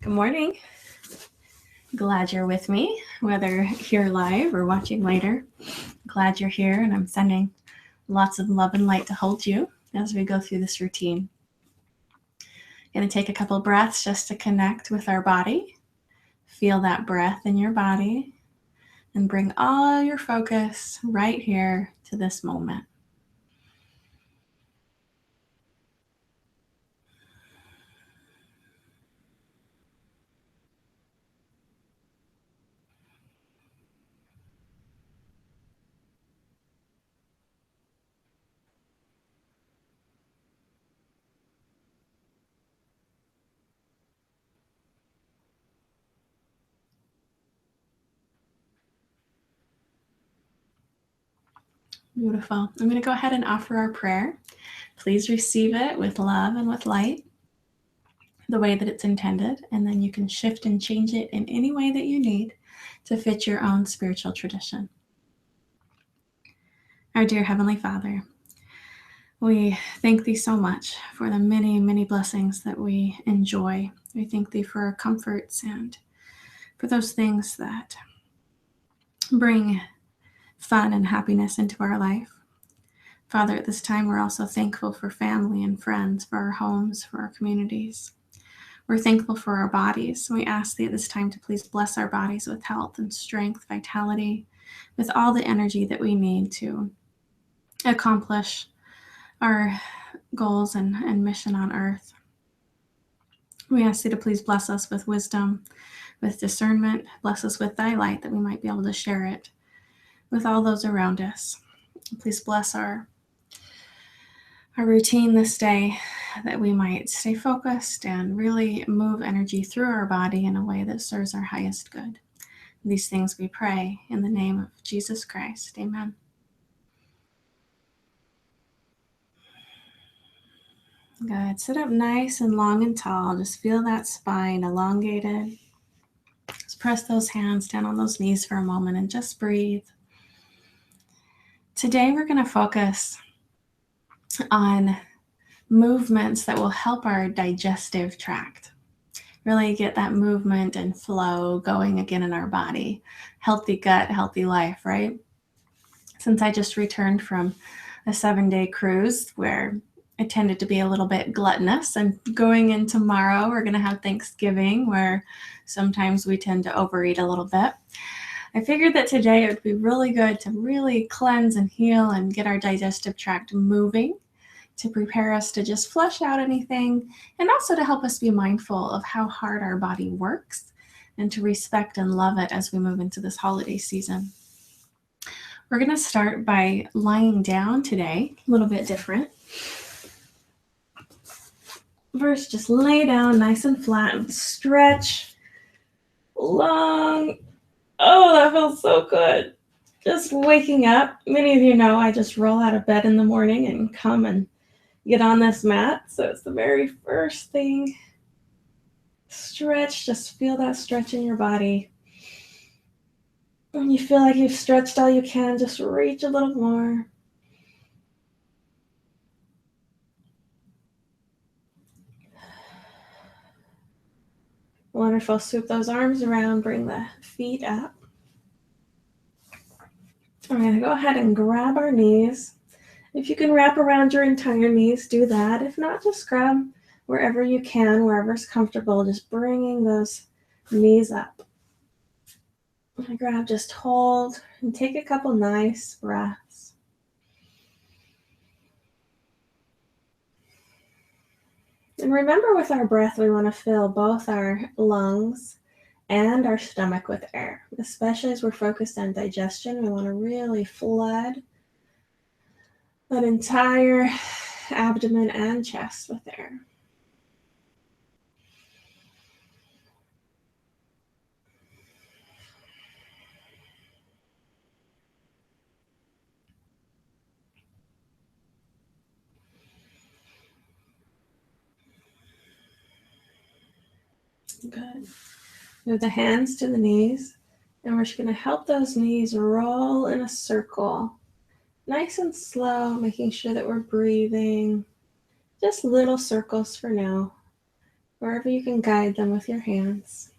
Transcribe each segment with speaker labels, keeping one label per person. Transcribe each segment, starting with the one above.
Speaker 1: Good morning. Glad you're with me, whether here live or watching later. Glad you're here, and I'm sending lots of love and light to hold you as we go through this routine. Going to take a couple breaths just to connect with our body. Feel that breath in your body and bring all your focus right here to this moment. Beautiful. I'm going to go ahead and offer our prayer. Please receive it with love and with light, the way that it's intended, and then you can shift and change it in any way that you need to fit your own spiritual tradition. Our dear Heavenly Father, we thank Thee so much for the many, many blessings that we enjoy. We thank Thee for our comforts and for those things that bring fun and happiness into our life. Father, at this time, we're also thankful for family and friends, for our homes, for our communities. We're thankful for our bodies. We ask Thee at this time to please bless our bodies with health and strength, vitality, with all the energy that we need to accomplish our goals and mission on earth. We ask Thee to please bless us with wisdom, with discernment. Bless us with Thy light that we might be able to share it with all those around us. Please bless our routine this day, that we might stay focused and really move energy through our body in a way that serves our highest good. These things we pray in the name of Jesus Christ. Amen. Good. Sit up nice and long and tall. Just feel that spine elongated. Just press those hands down on those knees for a moment and just breathe. Today we're going to focus on movements that will help our digestive tract. Really get that movement and flow going again in our body. Healthy gut, healthy life, right? Since I just returned from a 7-day cruise where I tended to be a little bit gluttonous, and going in tomorrow, we're going to have Thanksgiving, where sometimes we tend to overeat a little bit. I figured that today it would be really good to really cleanse and heal and get our digestive tract moving, to prepare us to just flush out anything, and also to help us be mindful of how hard our body works and to respect and love it as we move into this holiday season. We're going to start by lying down today, a little bit different. First, just lay down nice and flat and stretch long. Oh, that feels so good. Just waking up. Many of you know I just roll out of bed in the morning and come and get on this mat. So it's the very first thing. Stretch. Just feel that stretch in your body. When you feel like you've stretched all you can, just reach a little more. Wonderful. Swoop those arms around, bring the feet up. We're going to go ahead and grab our knees. If you can wrap around your entire knees, do that. If not, just grab wherever you can, wherever's comfortable, just bringing those knees up. Grab, just hold, and take a couple nice breaths. And remember, with our breath, we want to fill both our lungs and our stomach with air. Especially as we're focused on digestion, we want to really flood that entire abdomen and chest with air. Good. Move the hands to the knees, and we're just going to help those knees roll in a circle. Nice and slow, making sure that we're breathing. Just little circles for now. wherever you can guide them with your hands.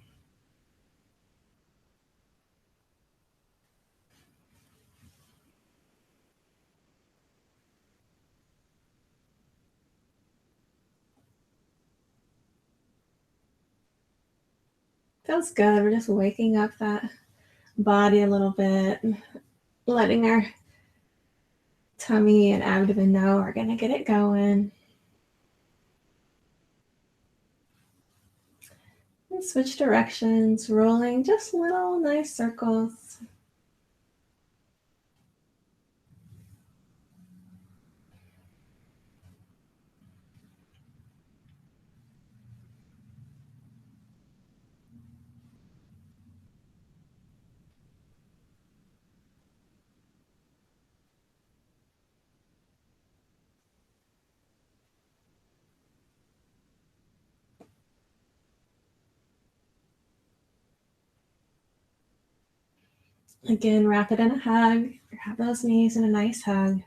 Speaker 1: Feels good. We're just waking up that body a little bit, letting our tummy and abdomen know we're going to get it going. And switch directions, rolling just little nice circles. Again, wrap it in a hug. Grab those knees in a nice hug.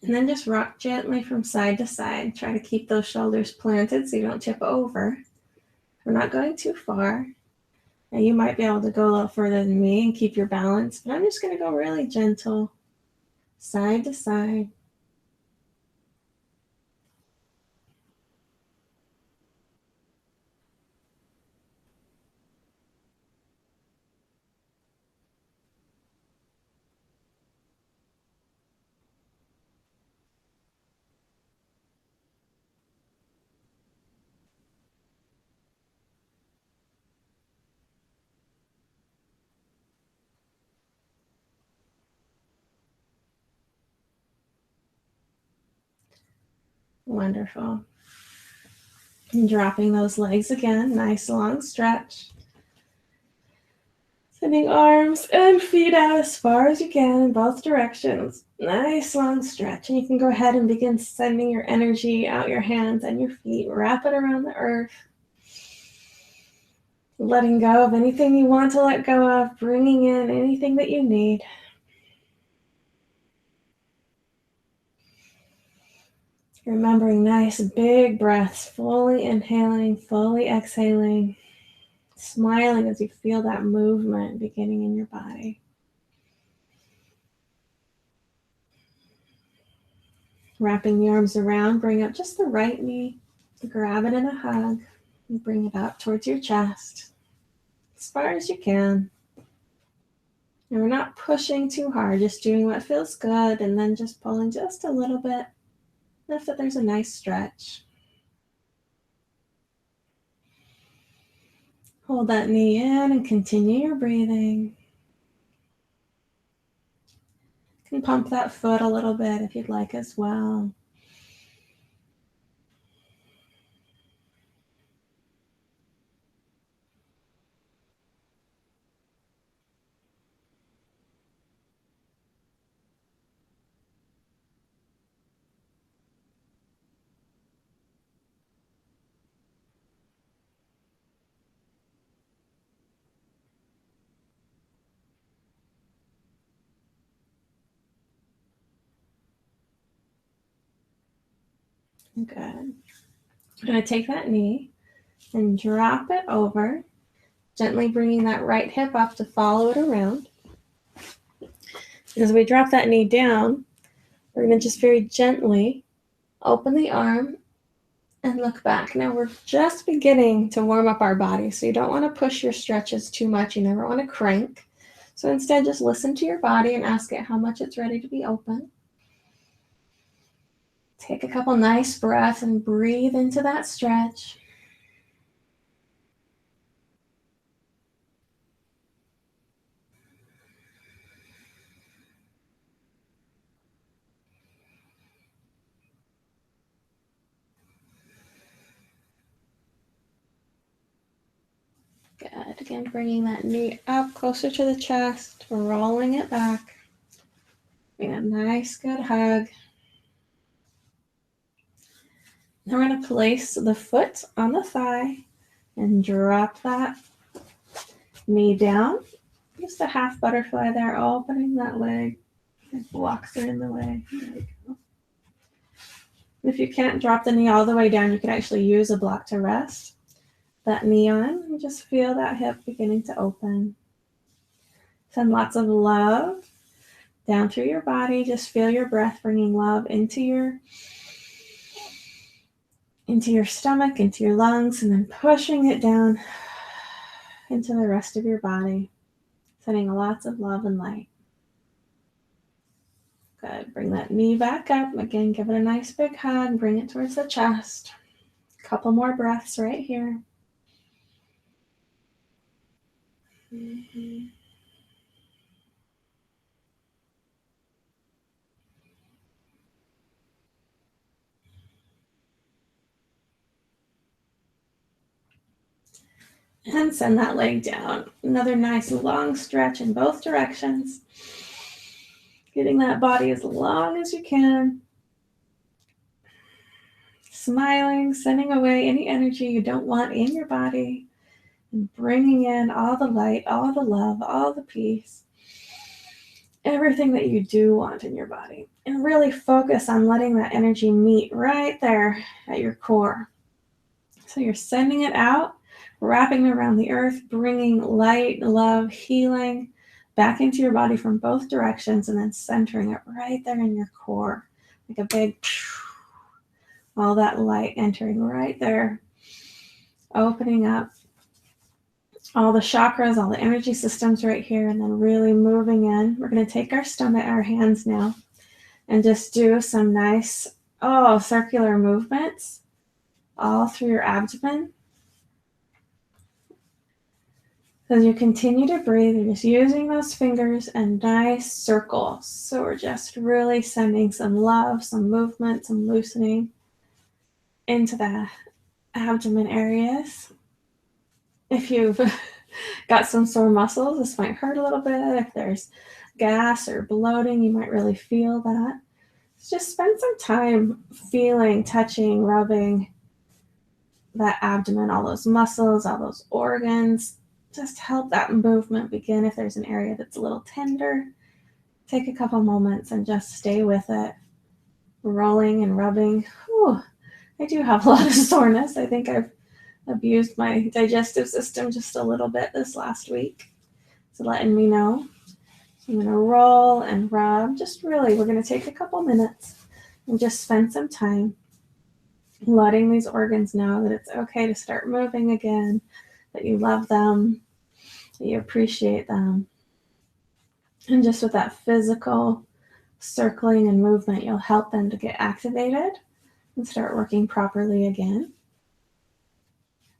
Speaker 1: And then just rock gently from side to side. Try to keep those shoulders planted so you don't tip over. We're not going too far. Now you might be able to go a little further than me and keep your balance, but I'm just going to go really gentle, side to side. Wonderful. And dropping those legs again, nice long stretch. Sending arms and feet out as far as you can in both directions. Nice long stretch. And you can go ahead and begin sending your energy out your hands and your feet. Wrap it around the earth. Letting go of anything you want to let go of. Bringing in anything that you need. Remembering nice big breaths, fully inhaling, fully exhaling, smiling as you feel that movement beginning in your body. Wrapping the arms around, bring up just the right knee, grab it in a hug, and bring it up towards your chest, as far as you can. And we're not pushing too hard, just doing what feels good, and then just pulling just a little bit, enough that there's a nice stretch. Hold that knee in and continue your breathing. You can pump that foot a little bit if you'd like as well. Good. I'm going to take that knee and drop it over, gently bringing that right hip up to follow it around. As we drop that knee down, we're going to just very gently open the arm and look back. Now we're just beginning to warm up our body, so you don't want to push your stretches too much. You never want to crank. So instead, just listen to your body and ask it how much it's ready to be open. Take a couple nice breaths and breathe into that stretch. Good. Again, bringing that knee up closer to the chest, rolling it back. Bring a nice, good hug. Now we're going to place the foot on the thigh and drop that knee down. Just a half butterfly there, opening that leg. Blocks are in the way. There we go. If you can't drop the knee all the way down, you could actually use a block to rest that knee on and just feel that hip beginning to open. Send lots of love down through your body. Just feel your breath bringing love into your stomach, into your lungs, and then pushing it down into the rest of your body, sending lots of love and light. Good. Bring that knee back up. Again, give it a nice big hug. Bring it towards the chest. A couple more breaths right here. Mm-hmm. And send that leg down. Another nice long stretch in both directions. Getting that body as long as you can. Smiling, sending away any energy you don't want in your body. And bringing in all the light, all the love, all the peace. Everything that you do want in your body. And really focus on letting that energy meet right there at your core. So you're sending it out, wrapping around the earth, bringing light, love, healing back into your body from both directions, and then centering it right there in your core. Like a big, all that light entering right there, opening up all the chakras, all the energy systems right here, and then really moving in. We're going to take our stomach, our hands now, and just do some nice, circular movements all through your abdomen. As you continue to breathe, you're just using those fingers and nice circles. So we're just really sending some love, some movement, some loosening into the abdomen areas. If you've got some sore muscles, this might hurt a little bit. If there's gas or bloating, you might really feel that. So just spend some time feeling, touching, rubbing that abdomen, all those muscles, all those organs. Just help that movement begin. If there's an area that's a little tender, take a couple moments and just stay with it, rolling and rubbing. Whew, I do have a lot of soreness. I think I've abused my digestive system just a little bit this last week. So letting me know. I'm going to roll and rub. Just really, we're going to take a couple minutes and just spend some time letting these organs know that it's okay to start moving again, that you love them, that you appreciate them. And just with that physical circling and movement, you'll help them to get activated and start working properly again.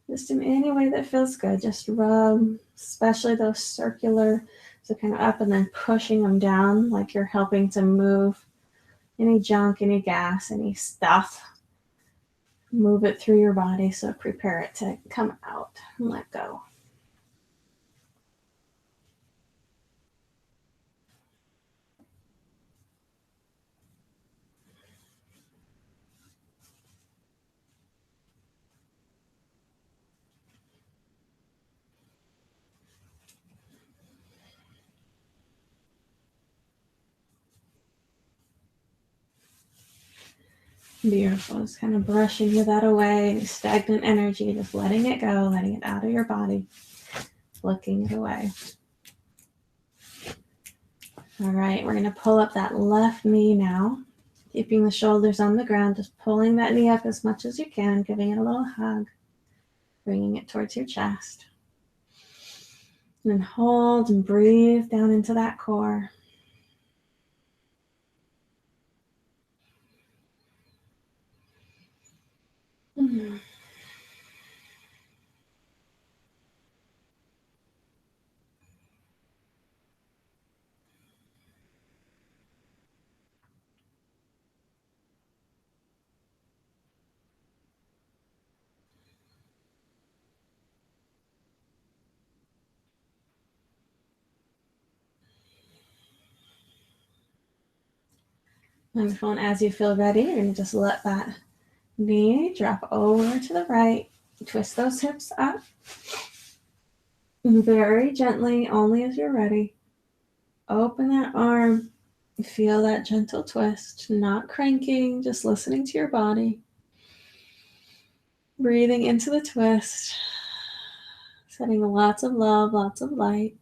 Speaker 1: Just in any way that feels good, just rub, especially those circular, so kind of up and then pushing them down like you're helping to move any junk, any gas, any stuff. Move it through your body, so prepare it to come out and let go. Beautiful. Just kind of brushing that away, stagnant energy, just letting it go, letting it out of your body, flicking it away. All right, we're going to pull up that left knee now, keeping the shoulders on the ground, just pulling that knee up as much as you can, giving it a little hug, bringing it towards your chest. And then hold and breathe down into that core. Mm-hmm. Wonderful. And as you feel ready, you're going to just let that knee drop over to the right. Twist those hips up. Very gently, only as you're ready. Open that arm. Feel that gentle twist, not cranking, just listening to your body. Breathing into the twist, sending lots of love, lots of light,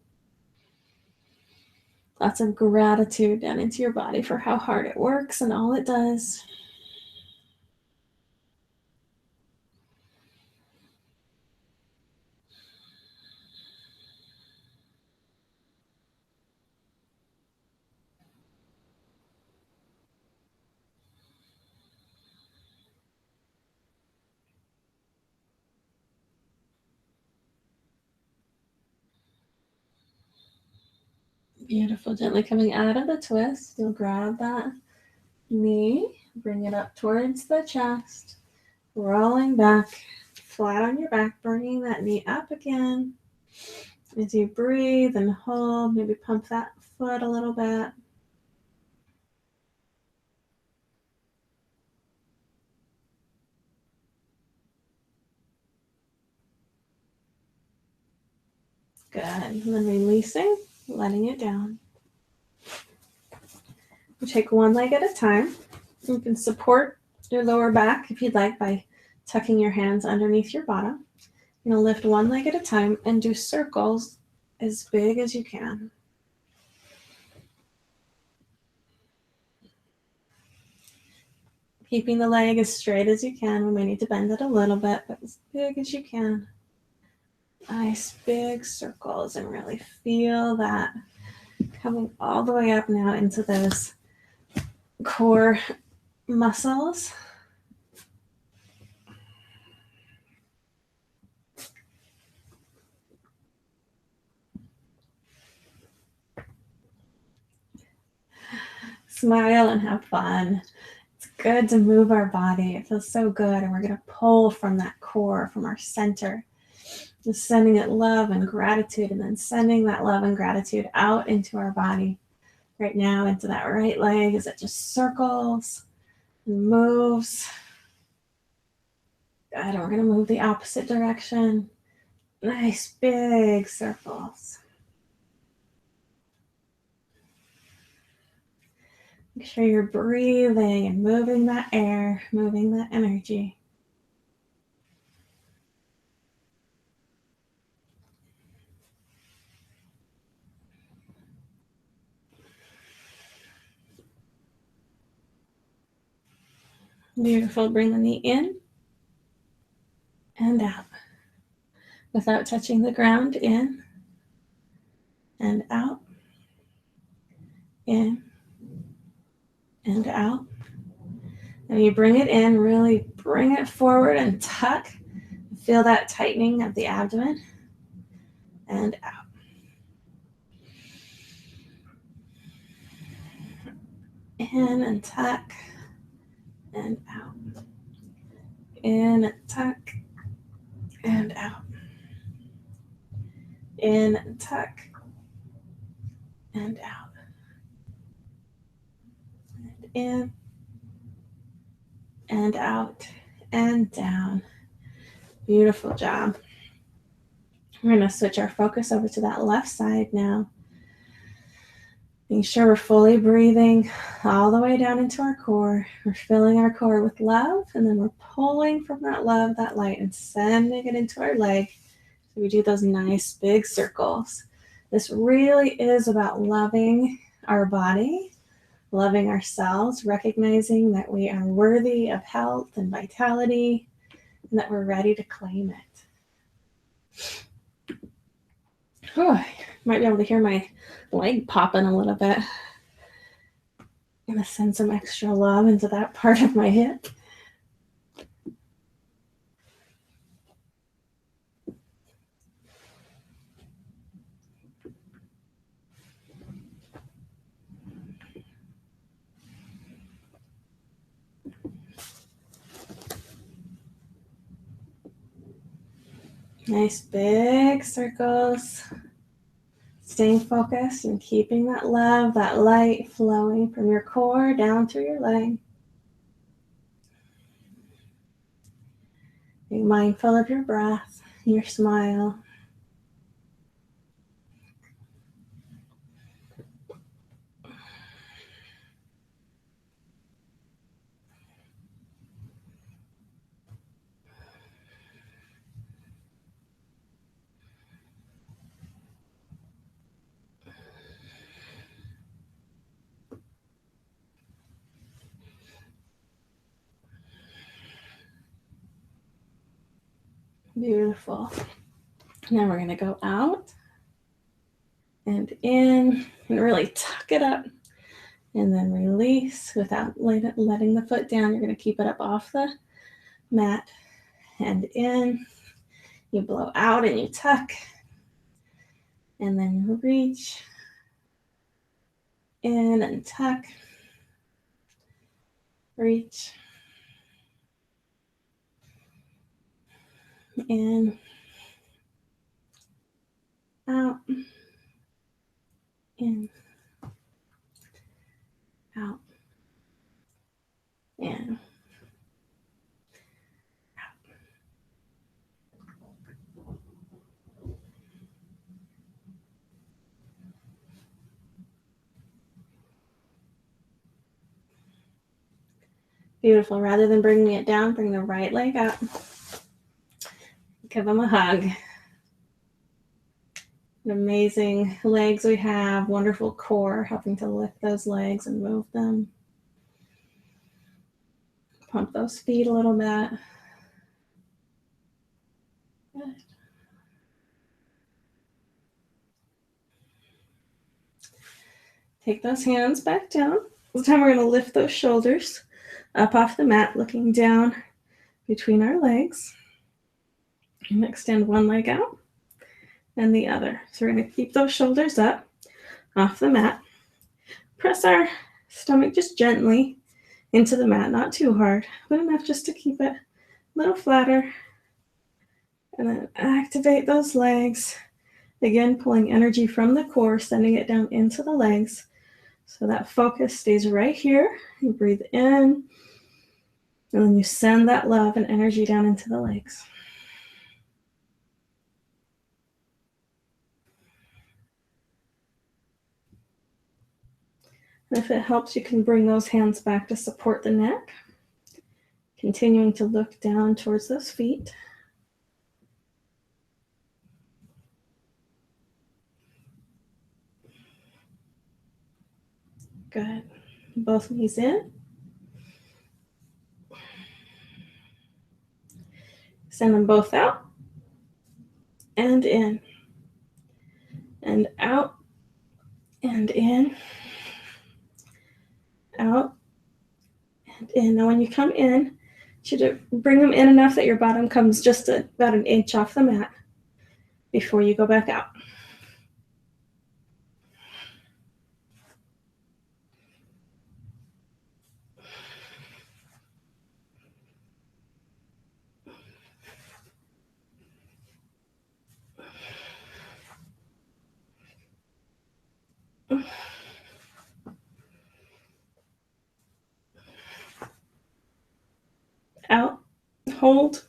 Speaker 1: lots of gratitude down into your body for how hard it works and all it does. Beautiful. Gently coming out of the twist, you'll grab that knee, bring it up towards the chest, rolling back, flat on your back, bringing that knee up again. As you breathe and hold, maybe pump that foot a little bit. Good. And then releasing, letting it down. You take one leg at a time. You can support your lower back if you'd like by tucking your hands underneath your bottom. You're going to lift one leg at a time and do circles as big as you can. Keeping the leg as straight as you can. We may need to bend it a little bit, but as big as you can. Nice big circles, and really feel that coming all the way up now into those core muscles. Smile and have fun. It's good to move our body. It feels so good, and we're going to pull from that core, from our center. Just sending it love and gratitude, and then sending that love and gratitude out into our body. Right now into that right leg as it just circles and moves. Good, and we're going to move the opposite direction. Nice big circles. Make sure you're breathing and moving that air, moving that energy. Beautiful. Bring the knee in and out without touching the ground. In and out. In and out. And you bring it in, really bring it forward and tuck. Feel that tightening of the abdomen. And out. In and tuck. And out. In and tuck. And out. In and tuck. And out. And in. And out. And down. Beautiful job. We're going to switch our focus over to that left side now. Making sure we're fully breathing all the way down into our core. We're filling our core with love, and then we're pulling from that love, that light, and sending it into our leg. So we do those nice big circles. This really is about loving our body, loving ourselves, recognizing that we are worthy of health and vitality, and that we're ready to claim it. Oh, you might be able to hear my leg popping a little bit. I'm going to send some extra love into that part of my hip. Nice big circles. Staying focused and keeping that love, that light flowing from your core down through your leg. Being mindful of your breath, your smile. Beautiful. Now we're going to go out and in and really tuck it up and then release without letting the foot down. You're going to keep it up off the mat and in. You blow out and you tuck and then you reach in and tuck, reach, in, out, in, out, in, out. Beautiful. Rather than bringing it down, bring the right leg up. Give them a hug. Amazing legs we have, wonderful core, helping to lift those legs and move them. Pump those feet a little bit. Good. Take those hands back down. This time we're going to lift those shoulders up off the mat, looking down between our legs. And extend one leg out and the other. So we're going to keep those shoulders up off the mat. Press our stomach just gently into the mat, not too hard, but enough just to keep it a little flatter. And then activate those legs. Again, pulling energy from the core, sending it down into the legs. So that focus stays right here. You breathe in, and then you send that love and energy down into the legs. And if it helps, you can bring those hands back to support the neck. Continuing to look down towards those feet. Good. Both knees in. Send them both out. And in. And out. And in. Out. And in. Now when you come in, you should bring them in enough that your bottom comes just about an inch off the mat before you go back out. Out, hold.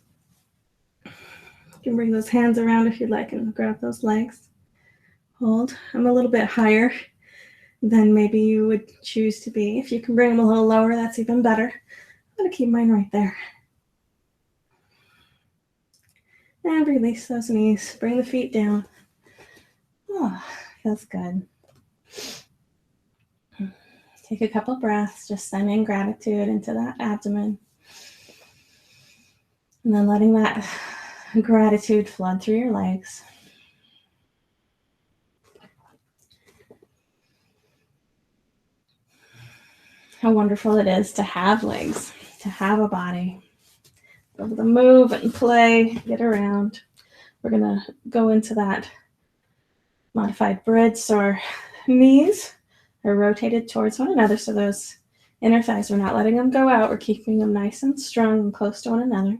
Speaker 1: You can bring those hands around if you'd like and grab those legs. Hold. I'm a little bit higher than maybe you would choose to be. If you can bring them a little lower, that's even better. I'm going to keep mine right there. And release those knees. Bring the feet down. Oh, feels good. Take a couple breaths, just sending gratitude into that abdomen. And then letting that gratitude flood through your legs. How wonderful it is to have legs, to have a body. Be able to move and play, get around. We're going to go into that modified bridge, so our knees are rotated towards one another. So those inner thighs, we're not letting them go out. We're keeping them nice and strong and close to one another.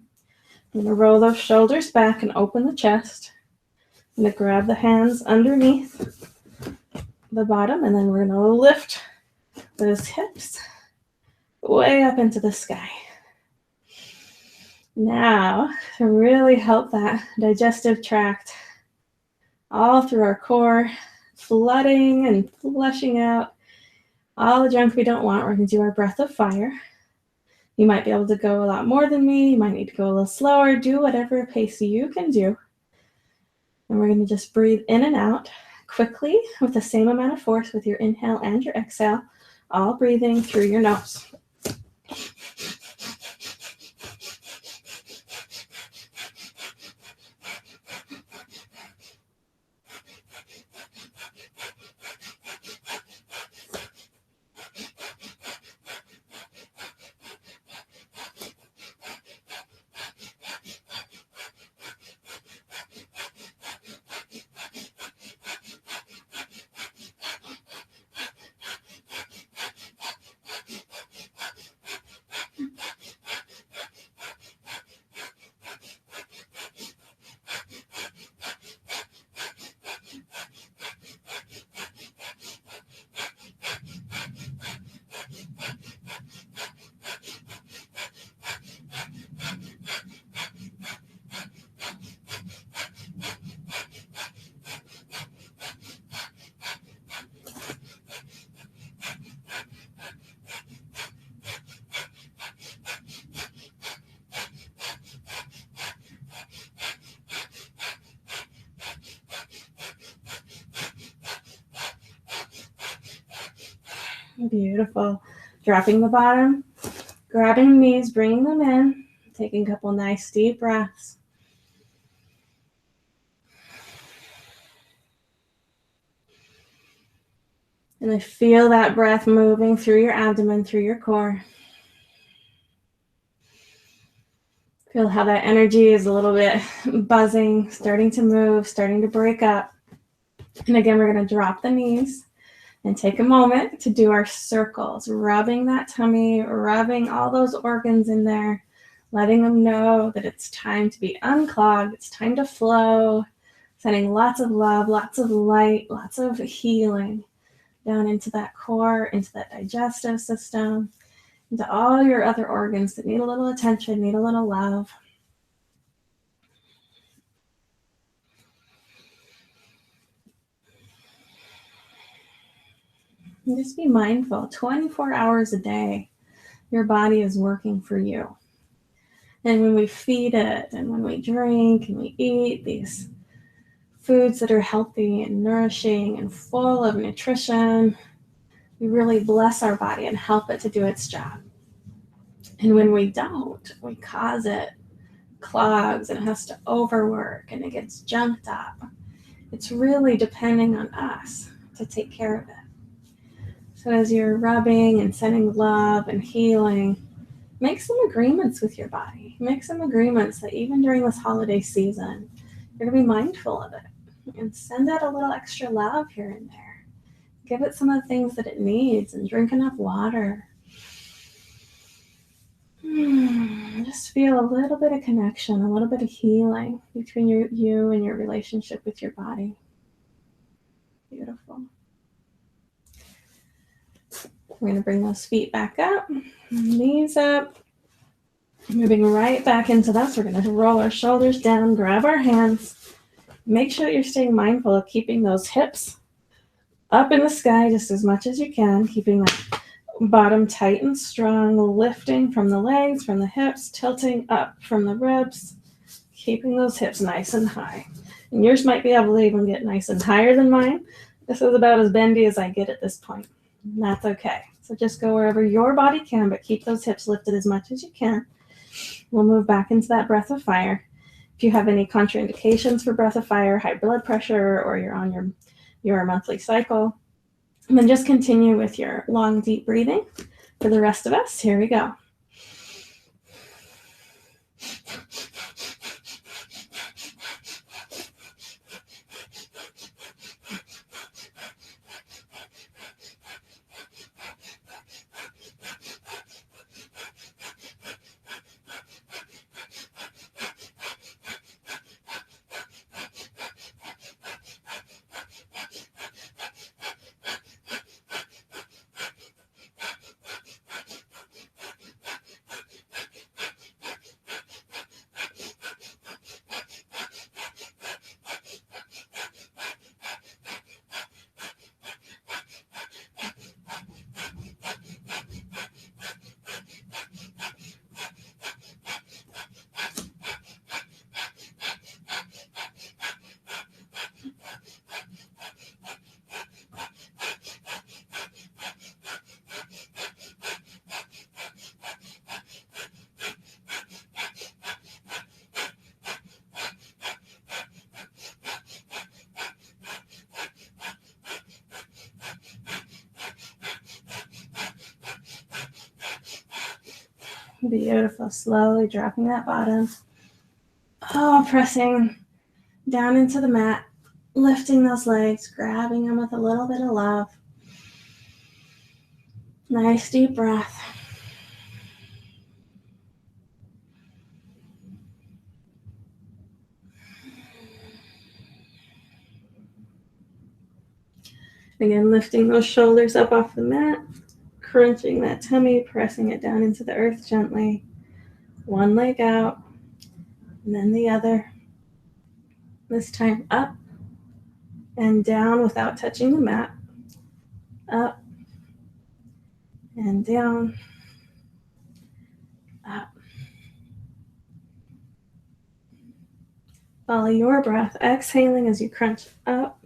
Speaker 1: I'm going to roll those shoulders back and open the chest. I'm going to grab the hands underneath the bottom, and then we're going to lift those hips way up into the sky. Now, to really help that digestive tract all through our core, flooding and flushing out all the junk we don't want, we're going to do our breath of fire. You might be able to go a lot more than me. You might need to go a little slower. Do whatever pace you can do. And we're going to just breathe in and out quickly with the same amount of force with your inhale and your exhale, all breathing through your nose. Beautiful. Dropping the bottom, grabbing the knees, bringing them in, taking a couple nice deep breaths. And I feel that breath moving through your abdomen, through your core. Feel how that energy is a little bit buzzing, starting to move, starting to break up. And again, we're going to drop the knees and take a moment to do our circles, rubbing that tummy, rubbing all those organs in there, letting them know that it's time to be unclogged, it's time to flow, sending lots of love, lots of light, lots of healing down into that core, into that digestive system, into all your other organs that need a little attention, need a little love. And just be mindful, 24 hours a day, your body is working for you. And when we feed it and when we drink and we eat these foods that are healthy and nourishing and full of nutrition, we really bless our body and help it to do its job. And when we don't, we cause it clogs and it has to overwork and it gets junked up. It's really depending on us to take care of it. So as you're rubbing and sending love and healing, make some agreements with your body. Make some agreements that even during this holiday season, you're going to be mindful of it and send it a little extra love here and there. Give it some of the things that it needs and drink enough water. Just feel a little bit of connection, a little bit of healing between you and your relationship with your body. Beautiful. We're going to bring those feet back up, knees up. Moving right back into that, so we're going to roll our shoulders down, grab our hands. Make sure that you're staying mindful of keeping those hips up in the sky just as much as you can, keeping that bottom tight and strong, lifting from the legs, from the hips, tilting up from the ribs, keeping those hips nice and high. And yours might be able to even get nice and higher than mine. This is about as bendy as I get at this point. And that's okay. So just go wherever your body can, but keep those hips lifted as much as you can. We'll move back into that breath of fire. If you have any contraindications for breath of fire, high blood pressure, or you're on your monthly cycle, and then just continue with your long, deep breathing. For the rest of us, here we go. Beautiful. Slowly dropping that bottom. Oh, pressing down into the mat, lifting those legs, grabbing them with a little bit of love. Nice deep breath. Again, lifting those shoulders up off the mat, crunching that tummy, pressing it down into the earth gently. One leg out, and then the other. This time up and down without touching the mat. Up and down. Up. Follow your breath, exhaling as you crunch up,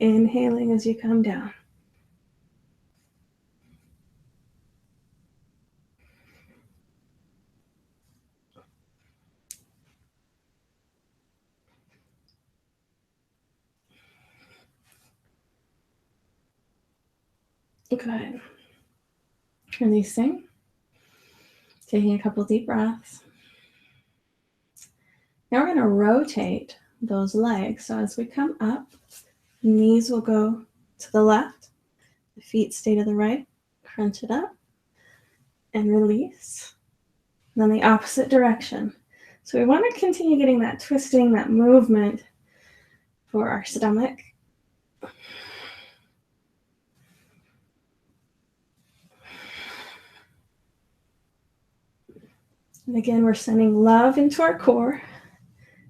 Speaker 1: inhaling as you come down. Good. Releasing. Taking a couple deep breaths. Now we're going to rotate those legs. So as we come up, knees will go to the left, the feet stay to the right, crunch it up, and release. And then the opposite direction. So we want to continue getting that twisting, that movement for our stomach. And again, we're sending love into our core,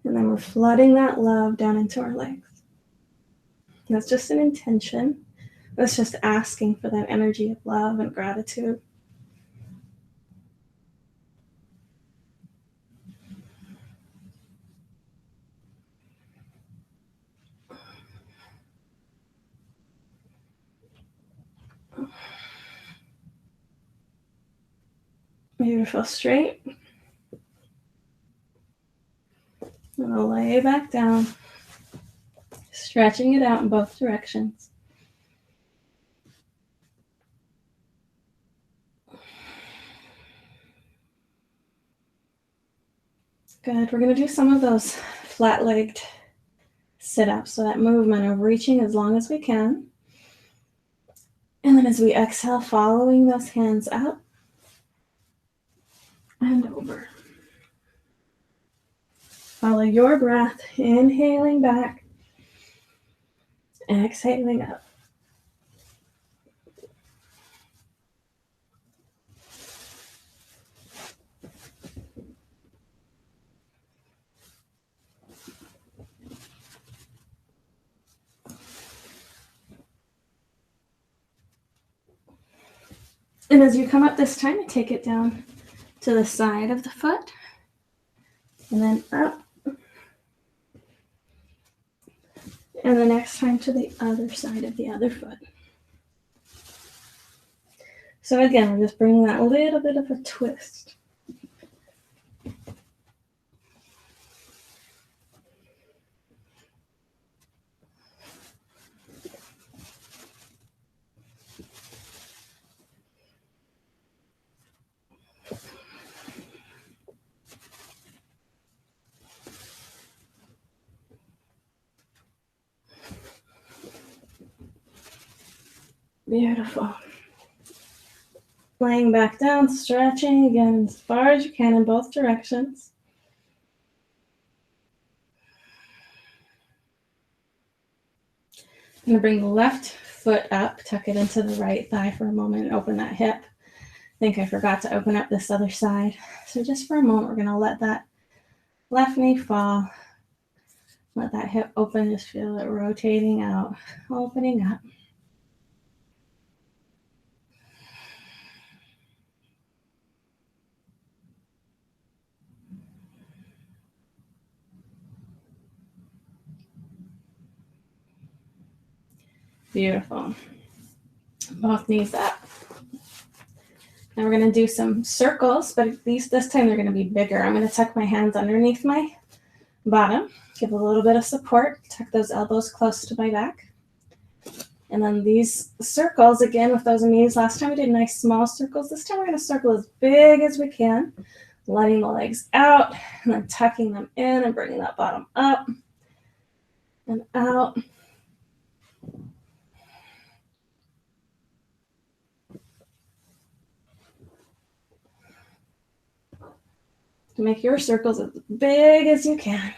Speaker 1: and then we're flooding that love down into our legs. And that's just an intention. That's just asking for that energy of love and gratitude. Beautiful. Straight. And I'll lay back down, stretching it out in both directions. Good. We're going to do some of those flat-legged sit-ups, so that movement of reaching as long as we can. And then as we exhale, following those hands up and over. Follow your breath, inhaling back, exhaling up. And as you come up this time, take it down to the side of the foot, and then up. And the next time to the other side of the other foot. So again, we're just bringing that little bit of a twist. Beautiful. Laying back down, stretching again as far as you can in both directions. I'm going to bring the left foot up, tuck it into the right thigh for a moment, and open that hip. I think I forgot to open up this other side. So just for a moment, we're going to let that left knee fall. Let that hip open, just feel it rotating out, opening up. Beautiful. Both knees up. Now we're going to do some circles, but this time they're going to be bigger. I'm going to tuck my hands underneath my bottom, give a little bit of support, tuck those elbows close to my back. And then these circles, again, with those knees, last time we did nice small circles. This time we're going to circle as big as we can, letting the legs out, and then tucking them in and bringing that bottom up and out. To make your circles as big as you can.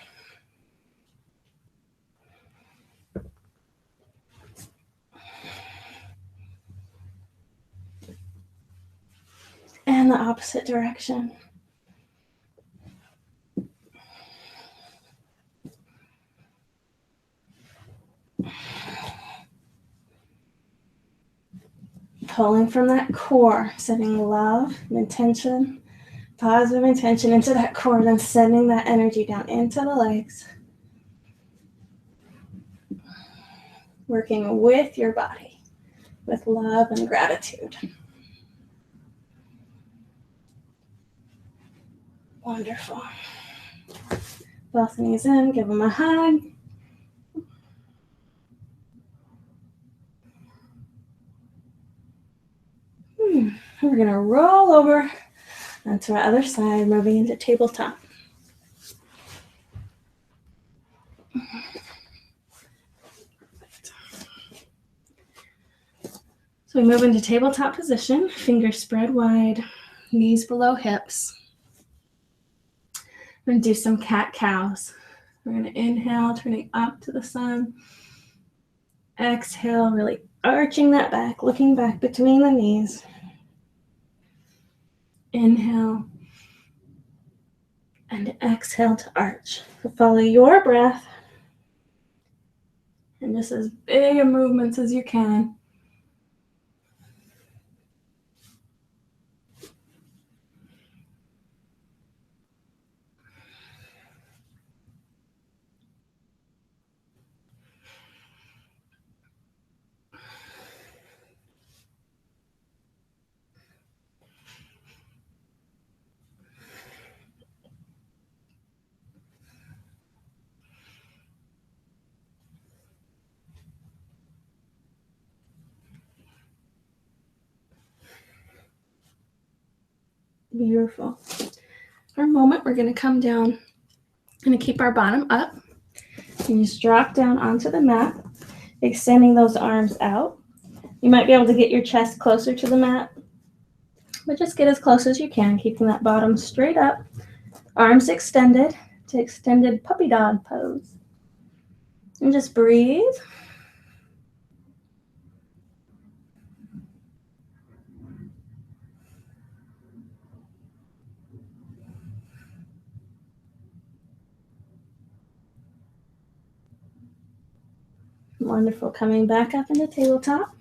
Speaker 1: And the opposite direction. Pulling from that core, sending love and intention, positive intention into that core, then sending that energy down into the legs. Working with your body, with love and gratitude. Wonderful. Both knees in, give them a hug. going to roll over onto our other side, moving into tabletop. So we move into tabletop position, fingers spread wide, knees below hips. We're going to do some cat-cows. We're going to inhale, turning up to the sun. Exhale, really arching that back, looking back between the knees. Inhale. And exhale to arch. So follow your breath. And just as big a movements as you can. Beautiful. For a moment, we're going to come down. Going to keep our bottom up. And just drop down onto the mat, extending those arms out. You might be able to get your chest closer to the mat, but just get as close as you can, keeping that bottom straight up, arms extended to extended puppy dog pose. And just breathe. Wonderful. Coming back up into tabletop.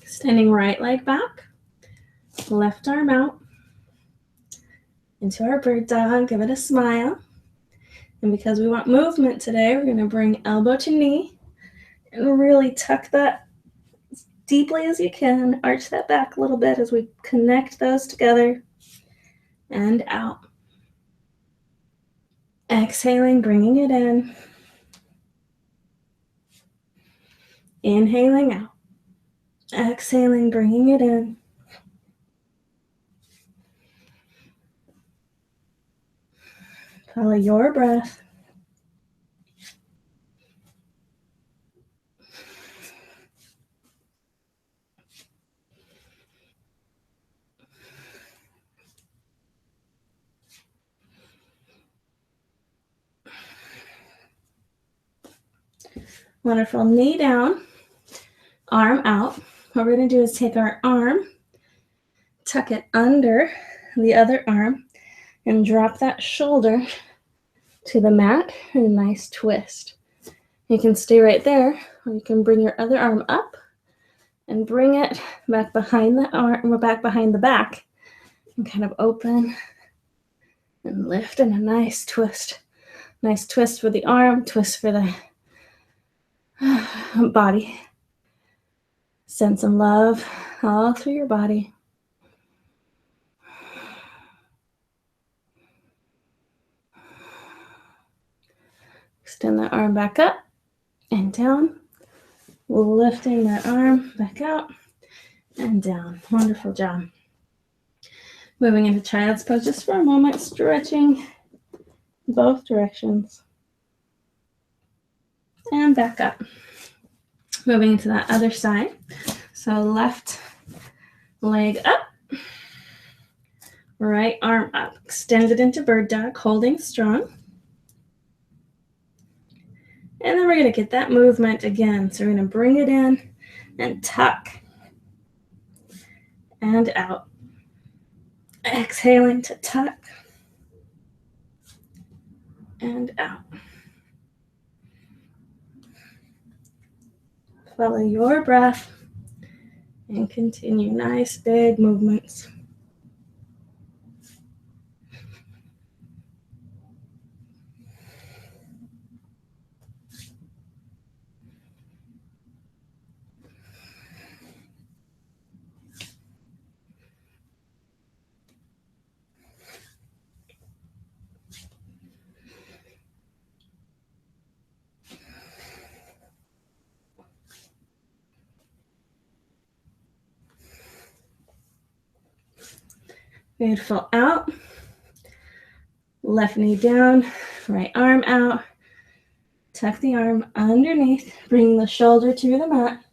Speaker 1: Extending right leg back. Left arm out. Into our bird dog. Give it a smile. And because we want movement today, we're going to bring elbow to knee. And really tuck that as deeply as you can. Arch that back a little bit as we connect those together. And out. Exhaling, bringing it in. Inhaling out. Exhaling, bringing it in. Follow your breath. Wonderful. Knee down, arm out. What we're going to do is take our arm, tuck it under the other arm, and drop that shoulder to the mat in a nice twist. You can stay right there, or you can bring your other arm up and bring it back behind the arm, back behind the back, and kind of open and lift in a nice twist. Nice twist for the arm, twist for the body. Send some love all through your body. Extend that arm back up and down. Lifting that arm back out and down. Wonderful job. Moving into child's pose just for a moment, stretching both directions. And back up. Moving into that other side. So left leg up. Right arm up. Extend it into bird dog, holding strong. And then we're going to get that movement again. So we're going to bring it in and tuck. And out. Exhaling to tuck. And out. Follow your breath and continue nice big movements. Beautiful. Out. Left knee down, right arm out. Tuck the arm underneath. Bring the shoulder to the mat.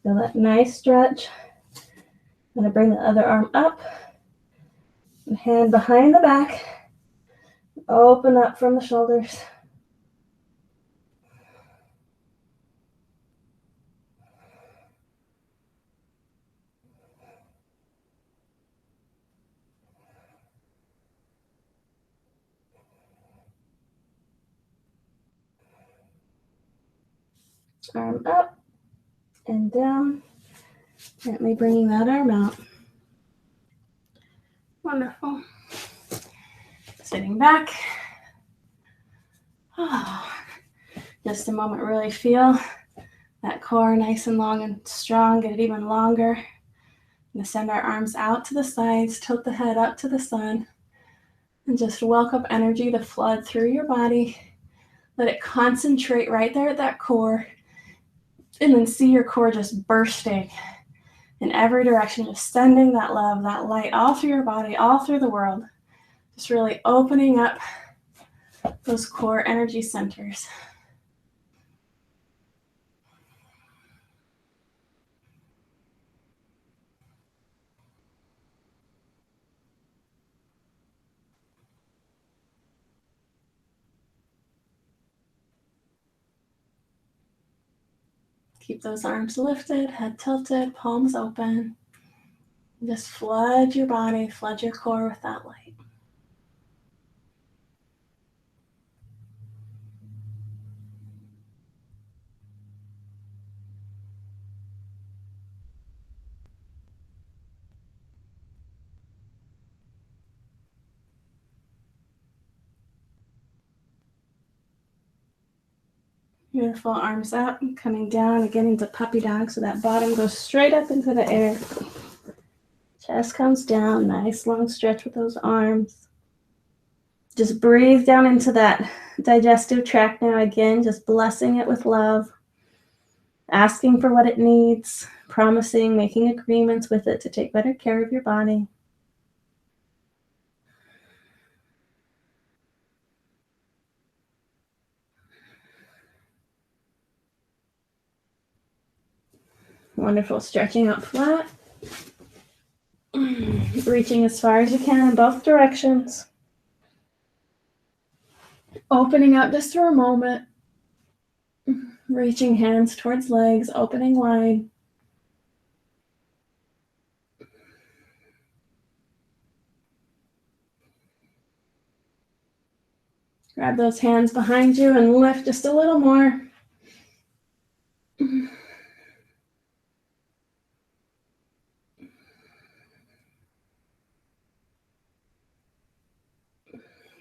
Speaker 1: Feel that nice stretch. I'm going to bring the other arm up. And hand behind the back. Open up from the shoulders. Arm up and down. Gently bringing that arm out. Wonderful. Sitting back. Oh, just a moment, really feel that core nice and long and strong. Get it even longer. I'm going to send our arms out to the sides, tilt the head up to the sun, and just welcome energy to flood through your body. Let it concentrate right there at that core, and then see your core just bursting in every direction, just sending that love, that light all through your body, all through the world. Just really opening up those core energy centers. Keep those arms lifted, head tilted, palms open. Just flood your body, flood your core with that light. Beautiful. Arms up, coming down again into puppy dog, so that bottom goes straight up into the air. Chest comes down, nice long stretch with those arms. Just breathe down into that digestive tract now again, just blessing it with love, asking for what it needs, promising, making agreements with it to take better care of your body. Wonderful. Stretching out flat. Reaching as far as you can in both directions. Opening up just for a moment. Reaching hands towards legs, opening wide. Grab those hands behind you and lift just a little more.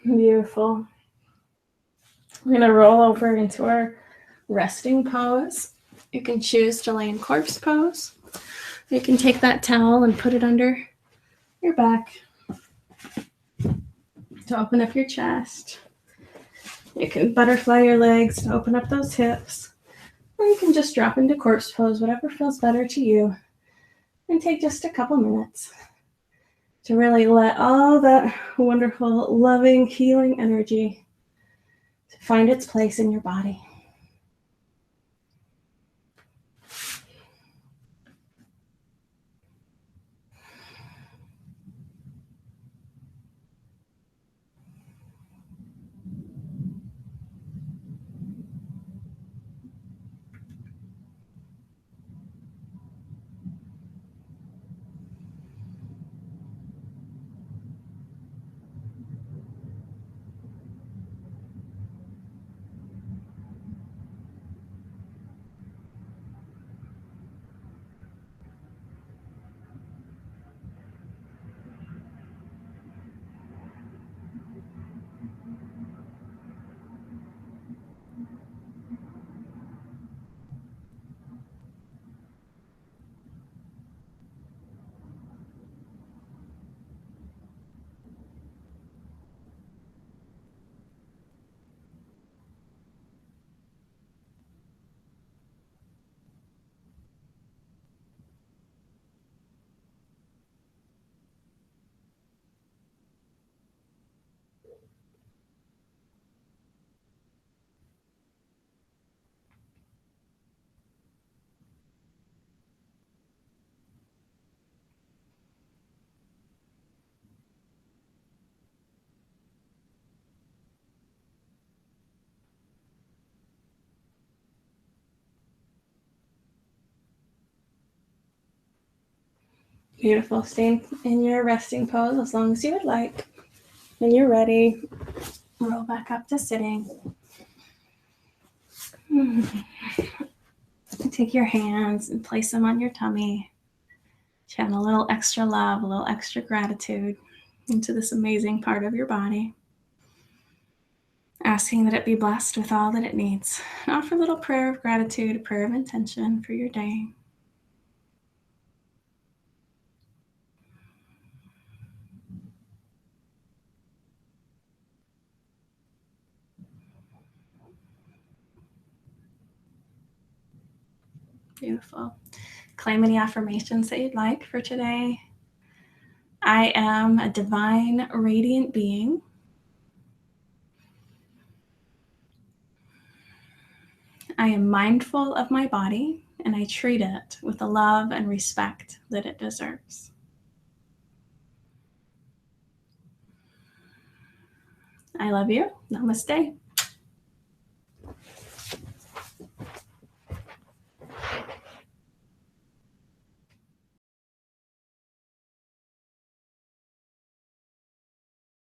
Speaker 1: Beautiful. We're going to roll over into our resting pose. You can choose to lay in corpse pose. You can take that towel and put it under your back to open up your chest. You can butterfly your legs to open up those hips. Or you can just drop into corpse pose, whatever feels better to you. And take just a couple minutes to really let all that wonderful, loving, healing energy to find its place in your body. Beautiful. Stay in your resting pose as long as you would like. When you're ready, roll back up to sitting. Take your hands and place them on your tummy. Channel a little extra love, a little extra gratitude into this amazing part of your body. Asking that it be blessed with all that it needs. And offer a little prayer of gratitude, a prayer of intention for your day. Beautiful. Claim any affirmations that you'd like for today. I am a divine, radiant being. I am mindful of my body, and I treat it with the love and respect that it deserves. I love you. Namaste.